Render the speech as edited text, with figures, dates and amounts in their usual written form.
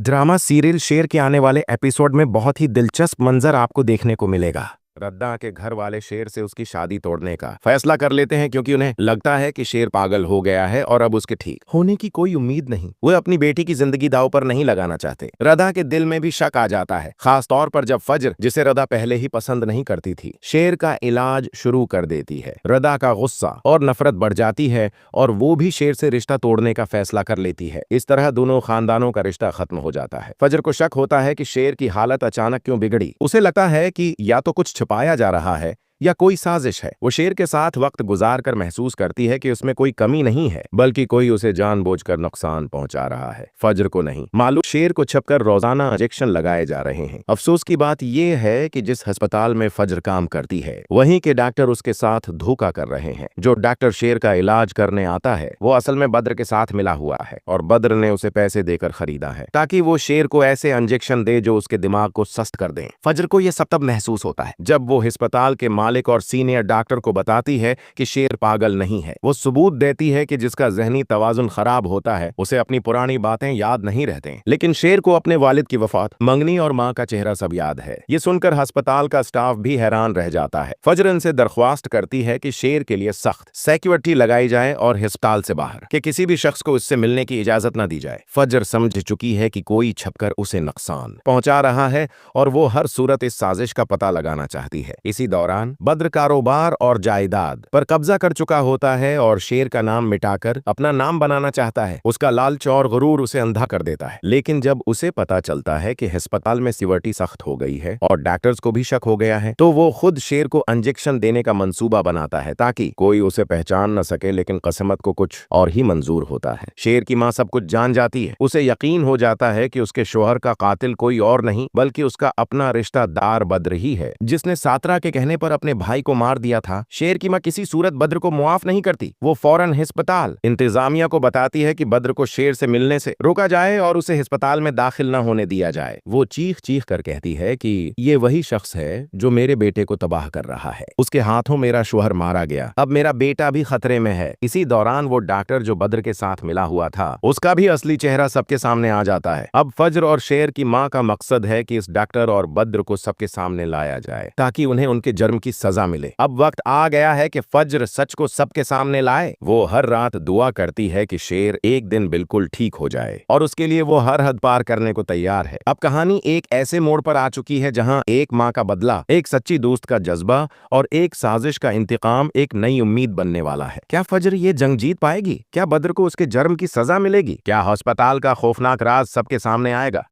Drama serial शेर के आने वाले एपिसोड में बहुत ही दिलचस्प मंजर आपको देखने को मिलेगा। रद्दा के घर वाले शेर से उसकी शादी तोड़ने का फैसला कर लेते हैं क्योंकि उन्हें लगता है कि शेर पागल हो गया है और अब उसके ठीक होने की कोई उम्मीद नहीं। वो अपनी बेटी की जिंदगी दांव पर नहीं लगाना चाहते। रद्दा के दिल में भी शक आ जाता है, खास तौर पर जब फज्र, जिसे रद्दा पहले ही पसंद नहीं करती थी, शेर का इलाज शुरू कर देती है। रद्दा का गुस्सा और नफरत बढ़ जाती है और वो भी शेर से रिश्ता तोड़ने का फैसला कर लेती है। इस तरह दोनों खानदानों का रिश्ता खत्म हो जाता है। फज्र को शक होता है कि शेर की हालत अचानक क्यों बिगड़ी। उसे लगता है कि या तो कुछ छुपाया जा रहा है या कोई साजिश है। वो शेर के साथ वक्त गुजार कर महसूस करती है कि उसमें कोई कमी नहीं है, बल्कि कोई उसे जानबूझकर नुकसान पहुंचा रहा है। फज्र को नहीं मालूम शेर को छुपकर रोजाना इंजेक्शन लगाए जा रहे हैं। अफसोस की बात यह है कि जिस अस्पताल में फज्र काम करती है, वहीं के डॉक्टर उसके साथ धोखा कर रहे हैं। जो डॉक्टर शेर का इलाज करने आता है, वो असल में बद्र के साथ मिला हुआ है और बद्र ने उसे पैसे देकर खरीदा है ताकि वो शेर को ऐसे इंजेक्शन दे जो उसके दिमाग को सस्त कर दें। फज्र को यह सब तब महसूस होता है जब वो अस्पताल के मालिक और सीनियर डॉक्टर को बताती है कि शेर पागल नहीं है। वो सबूत देती है कि जिसका जहनी तवाजुन खराब होता है, उसे अपनी पुरानी बातें याद नहीं रहते। लेकिन शेर को अपने वालिद की वफात, मंगनी और मां का चेहरा सब याद है। ये सुनकर अस्पताल का स्टाफ भी हैरान रह जाता है। फज्र इनसे दरख्वास्त करती है कि शेर के लिए सख्त सिक्योरिटी लगाई जाए और अस्पताल से बाहर के किसी भी शख्स को उससे मिलने की इजाजत न दी जाए। फज्र समझ चुकी है कि कोई छपकर उसे नुकसान पहुंचा रहा है और वो हर सूरत इस साजिश का पता लगाना चाहती है। इसी दौरान बद्र कारोबार और जायदाद पर कब्जा कर चुका होता है और शेर का नाम मिटाकर अपना नाम बनाना चाहता है। उसका लालच और गुरूर उसे अंधा कर देता है। लेकिन जब उसे पता चलता है कि अस्पताल में सिक्योरिटी सख्त हो गई है और डॉक्टर्स को भी शक हो गया है, तो वो खुद शेर को इंजेक्शन देने का मंसूबा बनाता है ताकि कोई उसे पहचान न सके। लेकिन किस्मत को कुछ और ही मंजूर होता है। शेर की मां सब कुछ जान जाती है। उसे यकीन हो जाता है कि उसके शोहर का कातिल कोई और नहीं बल्कि उसका अपना रिश्तेदार बद्र ही है, जिसने सातरा के कहने पर अपने भाई को मार दिया था। शेर की मां किसी सूरत बद्र को मुआफ नहीं करती। वो फौरन अस्पताल इंतजामिया को बताती है कि बद्र को शेर से मिलने से रोका जाए और उसे अस्पताल में दाखिल न होने दिया जाए। वो चीख चीख कर कहती है कि ये वही शख्स है जो मेरे बेटे को तबाह कर रहा है। उसके हाथों मेरा शोहर मारा गया, अब मेरा बेटा भी खतरे में है। इसी दौरान वो डॉक्टर जो बद्र के साथ मिला हुआ था, उसका भी असली चेहरा सबके सामने आ जाता है। अब फज्र और शेर की मां का मकसद है कि इस डॉक्टर और बद्र को सबके सामने लाया जाए ताकि उन्हें उनके जुर्म की सजा मिले। अब वक्त आ गया है कि फज्र सच को सबके सामने लाए। वो हर रात दुआ करती है कि शेर एक दिन बिल्कुल ठीक हो जाए और उसके लिए वो हर हद पार करने को तैयार है। अब कहानी एक ऐसे मोड़ पर आ चुकी है जहां एक मां का बदला, एक सच्ची दोस्त का जज्बा और एक साजिश का इंतकाम एक नई उम्मीद बनने वाला है। क्या फज्र ये जंग जीत पाएगी? क्या बद्र को उसके जुर्म की सजा मिलेगी? क्या अस्पताल का खौफनाक राज सबके सामने आएगा?